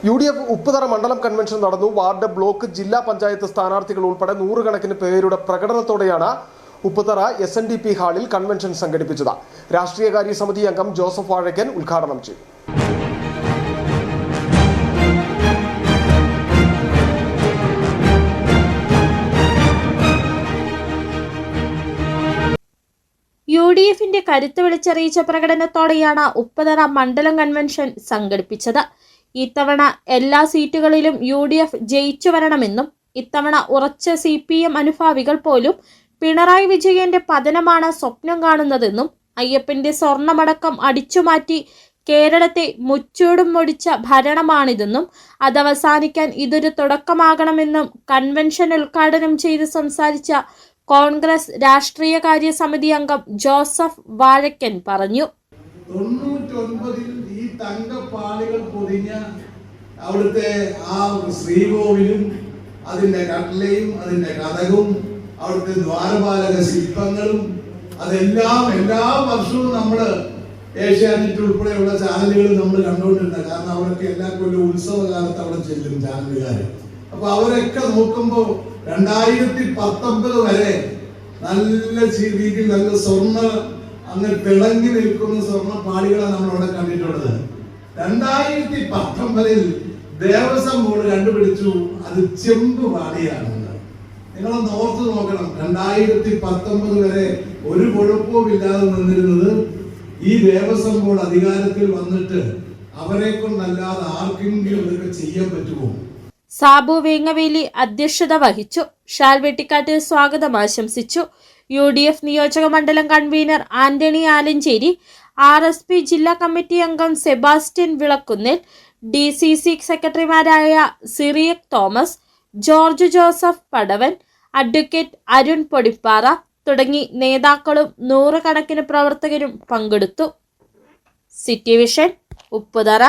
UDF Upputhara മണ്ഡലം convention നടന്നു. Ward, block, ജില്ലാ പഞ്ചായത്ത് സ്ഥാനാർത്ഥികൾ ഉൾപ്പെടെ നൂറുകണക്കിന് പേരുടെ പ്രകടനത്തോടെയാണ് ഉപ്പുതറ SNDP ഹാളിൽ കൺവെൻഷൻ സംഘടിപ്പിച്ചത്. രാഷ്ട്രീയകാര്യ സമിതി അംഗം ജോസഫ് വാഴക്കൻ ഉദ്ഘാടനം ചെയ്തു. UDFിന്റെ കരുത്ത് വിളിച്ചറിയിച്ച പ്രകടനത്തോടെയാണ് ഉപ്പുതറ മണ്ഡലം കൺവെൻഷൻ സംഘടിപ്പിച്ചത്. ഇത്തവണ എല്ലാ സീറ്റുകളിലും UDF ജയിച്ചു വരണമെന്നും ഇത്തവണ ഉറച്ച CPM അനുഭാവികൾ പോലും പിണറായി വിജയന്റെ പതനമാണ് സ്വപ്നം കാണുന്നതെന്നും അയ്യപ്പന്റെ സ്വർണമടക്കം അടിച്ചുമാറ്റി കേരളത്തെ മുച്ചൂടും മുടിച്ച ഭരണമാണിതെന്നും അതവസാനിക്കാൻ ഇതൊരു തുടക്കമാകണമെന്നും കൺവെൻഷൻ ഉദ്ഘാടനം ചെയ്ത് സംസാരിച്ച കോൺഗ്രസ് രാഷ്ട്രീയകാര്യ സമിതി അംഗം ജോസഫ് വാഴക്കൻ പറഞ്ഞു. 99 ഈ തങ്കപ്പാളികൾ പൊതിഞ്ഞ അവിടുത്തെ ആ ശ്രീകോവിലും അതിന്റെ കട്ടലയും അതിന്റെ കഥകും അവിടുത്തെ ദ്വാരപാലക ശില്പങ്ങളും അതെല്ലാം എല്ലാ വർഷവും നമ്മള് ഏഷ്യാനെറ്റ് ഉൾപ്പെടെയുള്ള ചാനലുകൾ നമ്മൾ കണ്ടുകൊണ്ടിരുന്നത്. കാരണം അവരൊക്കെ എല്ലാ കൊല്ലം ഉത്സവകാലത്ത് അവിടെ ചെല്ലും ചാനലുകാര്. അപ്പൊ അവരൊക്കെ നോക്കുമ്പോൾ 2019 വരെ നല്ല രീതിയിൽ നല്ല സ്വർണ്ണ അങ്ങനെ തിളങ്ങി നിൽക്കുന്ന സ്വർണ്ണ പാളികളാണ് നമ്മൾ അവിടെ കണ്ടിട്ടുള്ളത്. 2019 ദേവസ്വം ബോർഡ് കണ്ടുപിടിച്ചു അത് ചെമ്പ് പാളിയാണെന്ന്. നിങ്ങളൊന്ന് ഓർത്ത് നോക്കണം. 2019 വരെ ഒരു കുഴപ്പവും ഇല്ലാതെ നിന്നിരുന്നത് ഈ ദേവസ്വം ബോർഡ് അധികാരത്തിൽ വന്നിട്ട് അവരെ കൊണ്ടല്ലാതെ ആർക്കെങ്കിലും ഇതൊക്കെ ചെയ്യാൻ പറ്റുമോ? സാബു വേങ്ങവേലി അധ്യക്ഷത വഹിച്ചു. ഷാൽ വെട്ടിക്കാട്ട് സ്വാഗതം ആശംസിച്ചു. UDF നിയോജക മണ്ഡലം കൺവീനർ ആന്റണി ആലഞ്ചേരി, RSP ജില്ലാ കമ്മിറ്റി അംഗം സെബാസ്റ്റ്യൻ വിളക്കുന്നിൽ, DCC സെക്രട്ടറിമാരായ സിറിയക് തോമസ്, ജോർജ് ജോസഫ് പടവൻ, അഡ്വക്കേറ്റ് അരുൺ പൊടിപ്പാറ തുടങ്ങി നേതാക്കളും നൂറുകണക്കിന് പ്രവർത്തകരും പങ്കെടുത്തു. City vision, Upputhara.